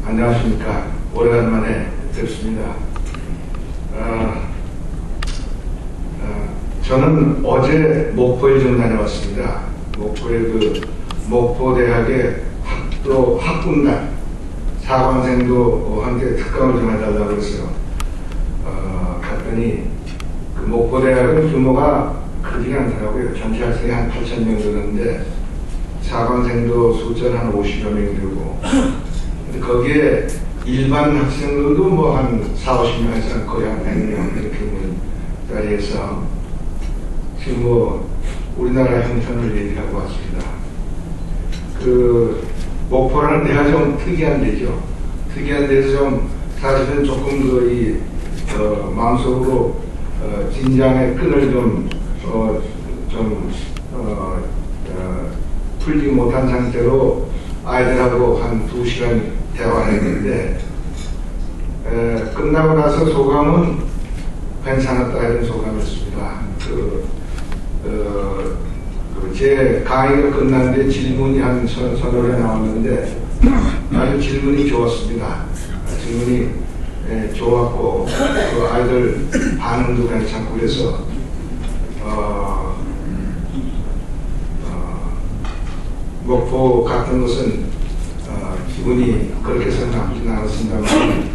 안녕하십니까. 오래간만에 뵙습니다. 저는 어제 목포에 좀 다녀왔습니다. 목포의 목포대학의 학군단 사관생도 함께 특강을 좀 해달라고 해서 갔더니 그 목포대학은 규모가 크지 않더라고요. 전체 학생이 한 8,000명 되는데 사관생도 숫자는 한 50여 명 되고 거기에 일반 학생들도 뭐 한 40, 50명에서 거의 한 100명 이렇게 자리에서 지금 뭐 우리나라 형편을 얘기하고 왔습니다. 그 목포라는 데가 좀 특이한 데죠. 특이한 데서 좀 사실은 조금 마음속으로 진장의 끈을 풀지 못한 상태로 아이들하고 한 2시간 대화를 했는데 끝나고 나서 소감은 괜찮았다 이런 소감이었습니다. 제 강의가 끝났는데 질문이 한 서너 개 나왔는데 아주 질문이 좋았습니다. 질문이 좋았고 그 아이들 반응도 괜찮고 그래서 목포 같은 곳은 기분이 그렇게 생각하진 않았습니다만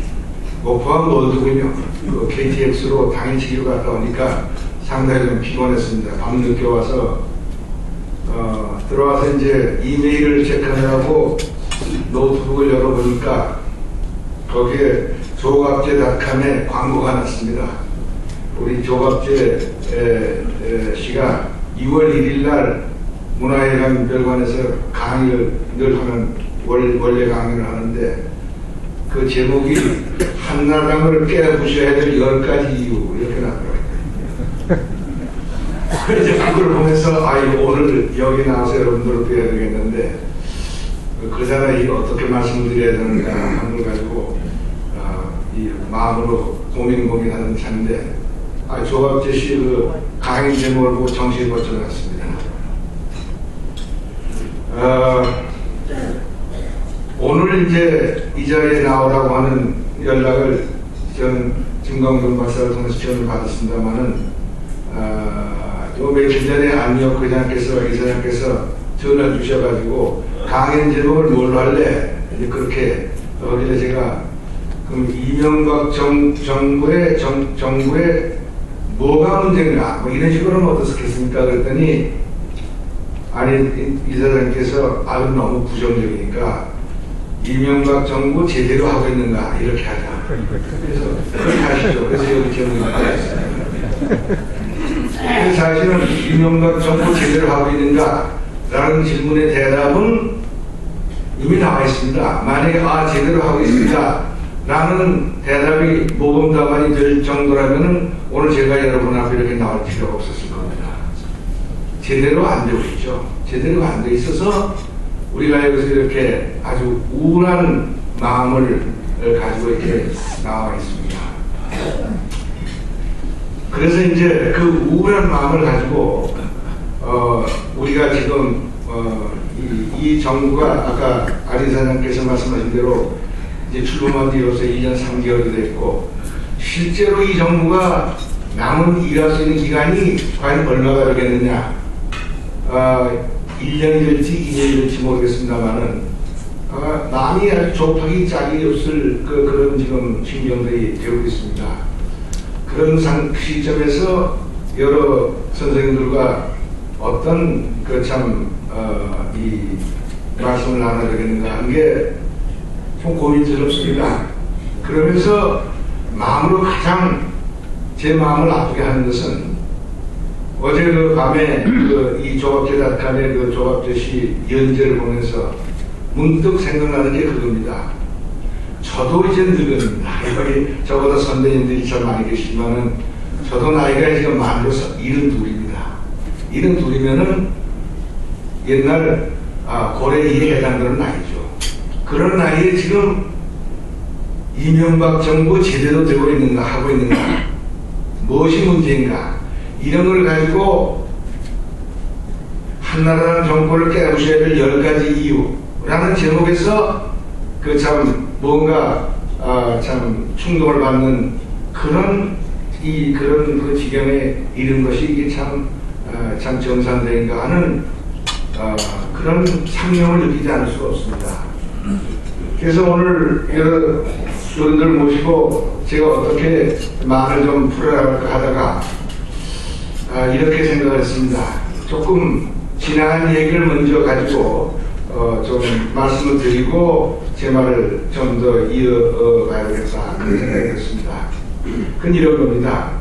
목포가 멀더군요. 그 KTX로 당일치기로 갔다 오니까 상당히 좀 피곤했습니다. 밤늦게 와서 들어와서 이제 이메일을 체크하려고 노트북을 열어보니까 거기에 조갑제닷컴에 광고가 났습니다. 우리 조갑제 씨가 2월 1일 날 문화예술별관에서 강의를 늘 하는 원래 강의를 하는데 그 제목이 한나라당을 깨부셔야 될 10가지 이유 이렇게 나더라고요. 그래서 그걸 보면서 오늘 여기 나와서 여러분들을 뵈야 되겠는데 그 자리에 어떻게 말씀을 드려야 되는가 하는 걸 가지고 이 마음으로 고민하는 차인데 조갑재 씨 그 강의 제목을 보고 정신이 번쩍 났습니다. 오늘 이제 이 자리에 나오라고 하는 연락을 저는 김광준 박사를 통해서 지원을 받았습니다만은 요 며칠 전에 안미혁 이사장께서 전화 주셔가지고 강연 제목을 뭘로 할래? 이제 그렇게 어제 제가 그럼 이명박 정부의 뭐가 문제인가? 뭐 이런 식으로는 어떻겠습니까? 그랬더니 아니 이사장께서 너무 부정적이니까 이명박 정부 제대로 하고 있는가 이렇게 하자. 그래서 그렇게 하시죠. 그래서 여기 제목이 나왔습니다. 사실은 이명박 정부 제대로 하고 있는가 라는 질문의 대답은 이미 나와 있습니다. 만약에 제대로 하고 있습니다 라는 대답이 모범답안이 될 정도라면 오늘 제가 여러분 앞에 이렇게 나올 필요가 없었을 겁니다. 제대로 안 되고 있죠. 제대로 안 돼 있어서 우리가 여기서 이렇게 아주 우울한 마음을 가지고 이렇게 나와 있습니다. 그래서 이제 그 우울한 마음을 가지고 우리가 지금 이 정부가 아까 안 이사장께서 말씀하신 대로 이제 출범한 뒤로서 2년 3개월이 됐고 실제로 이 정부가 남은 일할 수 있는 기간이 과연 얼마가 되겠느냐 1년이 될지 2년이 될지 모르겠습니다만은 남이 아주 좁하기 짝이 없을 그런 지금 신경들이 되고 있습니다. 그런 시점에서 여러 선생님들과 어떤 이 말씀을 나눠야 되겠는가 하는 게 좀 고민스럽습니다. 그러면서 마음으로 가장 제 마음을 아프게 하는 것은 어제 그 밤에 이 조갑제닷컴의 조갑재 씨 연재를 보면서 문득 생각나는 게 그겁니다. 저도 이제 늙었습니다. 여기 저보다 선배님들이 참 많이 계시지만은 저도 나이가 지금 만으로 72입니다. 72이면은 옛날 고래 2에 해당되는 나이죠. 그런 나이에 지금 이명박 정부 제대로 되고 있는가, 하고 있는가, 무엇이 문제인가, 이런 걸 가지고 한나라당 정권을 깨부셔야 될 10가지 이유라는 제목에서 그 참 뭔가 참 충동을 받는 그런 그 지경에 이른 것이 이게 참 정상적인가 하는 그런 상념을 느끼지 않을 수가 없습니다. 그래서 오늘 여러분들 모시고 제가 어떻게 말을 좀 풀어나갈까 하다가 이렇게 생각을 했습니다. 조금 지나간 얘기를 먼저 가지고 좀 말씀을 드리고 제 말을 좀 더 이어가야겠다 하는 생각이 들었습니다. 그건 이런 겁니다.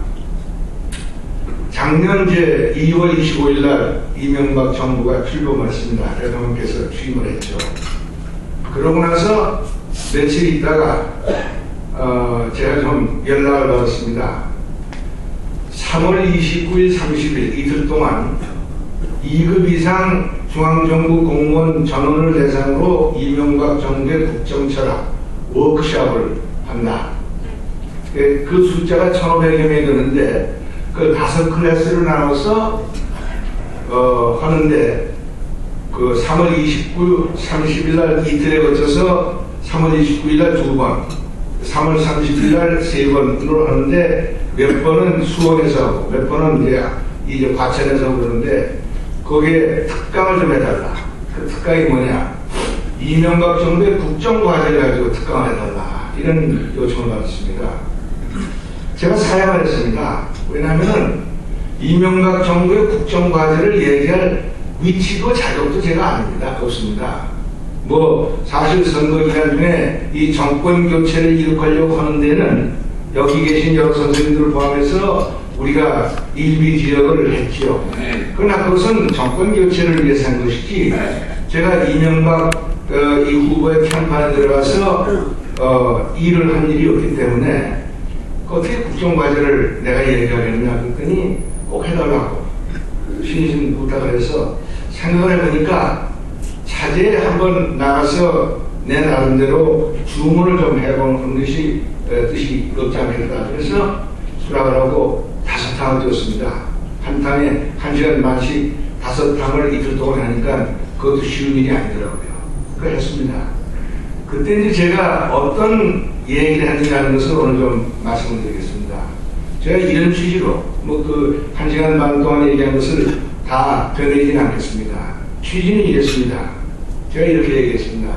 작년 2월 25일 날 이명박 정부가 출범했습니다. 대통령께서 취임을 했죠. 그러고 나서 며칠 있다가 제가 좀 연락을 받았습니다. 3월 29일, 30일 이틀 동안 2급 이상 중앙정부 공무원 전원을 대상으로 이명박 정부의 국정철학 워크숍을 한다. 그 숫자가 1,500여 명이 되는데 그 5클래스를 나눠서 하는데 그 3월 29, 30일 날 이틀에 거쳐서 3월 29일 날 2번, 3월 30일 날 3번으로 하는데 몇 번은 수원에서 하고 몇 번은 이제 과천에서 하고 그러는데 거기에 특강을 좀 해달라. 그 특강이 뭐냐? 이명박 정부의 국정과제를 가지고 특강을 해달라. 이런 요청을 받았습니다. 제가 사양을 했습니다. 왜냐하면 이명박 정부의 국정과제를 얘기할 위치도 자격도 제가 아닙니다. 없습니다. 뭐 사실 선거 기간 중에 이 정권 교체를 일으키려고 하는 데는 여기 계신 여러 선생님들을 포함해서 우리가 일비 지역을 했지요. 그러나 그것은 정권 교체를 위해서 한 것이지 제가 이명박 이 후보의 편판에 들어가서 일을 한 일이 없기 때문에 어떻게 국정과제를 내가 얘기하겠냐 그랬더니 꼭 해달라고 신신 부탁을 해서 생각을 해보니까 차제에 한번 나가서 내 나름대로 주문을 좀 해보는 것이 뜻이 없지 않겠다. 그래서 수락을 하고 5탕을 줬습니다. 한 탕에 1시간 반씩 5탕을 이틀 동안 하니까 그것도 쉬운 일이 아니더라고요. 그걸 했습니다. 그때 이제 제가 어떤 얘기를 했느냐는 것을 오늘 좀 말씀을 드리겠습니다. 제가 이런 취지로 그 1시간 반 동안 얘기한 것을 다 되뇌지는 않겠습니다. 취지는 이랬습니다. 제가 이렇게 얘기했습니다.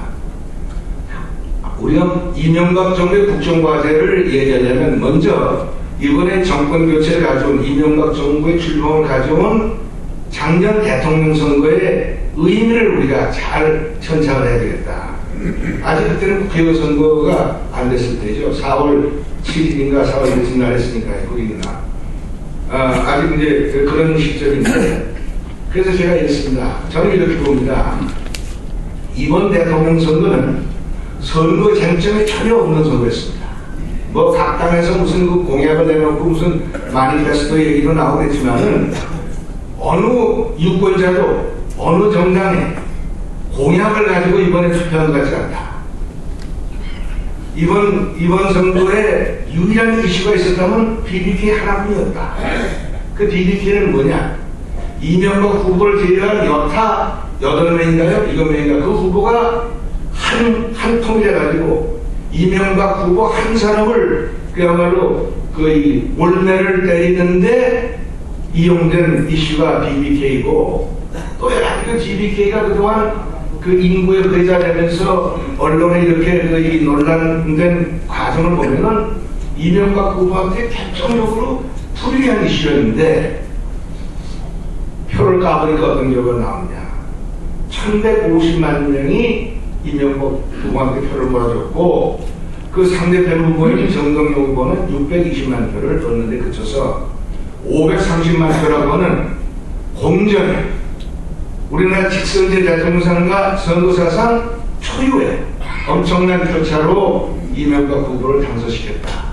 우리가 이명박 정부의 국정과제를 얘기하려면 먼저 이번에 정권 교체를 가져온 이명박 정부의 출범을 가져온 작년 대통령 선거의 의미를 우리가 잘 천착을 해야 되겠다. 아직 그때는 국회의원 선거가 안 됐을 때죠. 4월 7일인가 4월 며칠 날 했으니까요. 거기나 아직 이제 그런 시점인데 그래서 제가 이랬습니다. 저는 이렇게 봅니다. 이번 대통령 선거는 선거 쟁점이 전혀 없는 선거였습니다. 뭐 각 당에서 무슨 그 공약을 내놓고 무슨 마니페스토 얘기도 나오겠지만은 어느 유권자도 어느 정당에 공약을 가지고 이번에 투표한 것 같지 않다. 이번 선거에 유일한 이슈가 있었다면 BBK 하나뿐이었다. 그 BBK는 뭐냐? 이명박 후보를 제외한 여타 8명인가요? 7명인가? 그 후보가 한 통일해 가지고 이명박 후보 한 사람을 그야말로 거의 몰매를 때리는데 이용된 이슈가 BBK이고 또 여러 가지 그 BBK가 그동안 그 인구에 배제되면서 언론에 이렇게 그 논란된 과정을 보면은 이명박 후보한테 결정적으로 불리한 이슈였는데 표를 까보니까 어떤 결과가 나오냐. 1150만 명이 이명박 후보한테 표를 몰아줬고 그 상대편 후보인 정동영 후보는 620만 표를 얻는데 그쳐서 530만 표라고 하는 공정에 우리나라 직선제 대통령선거가 선거사상 초유의 엄청난 표차로 이명박 후보를 당선시켰다.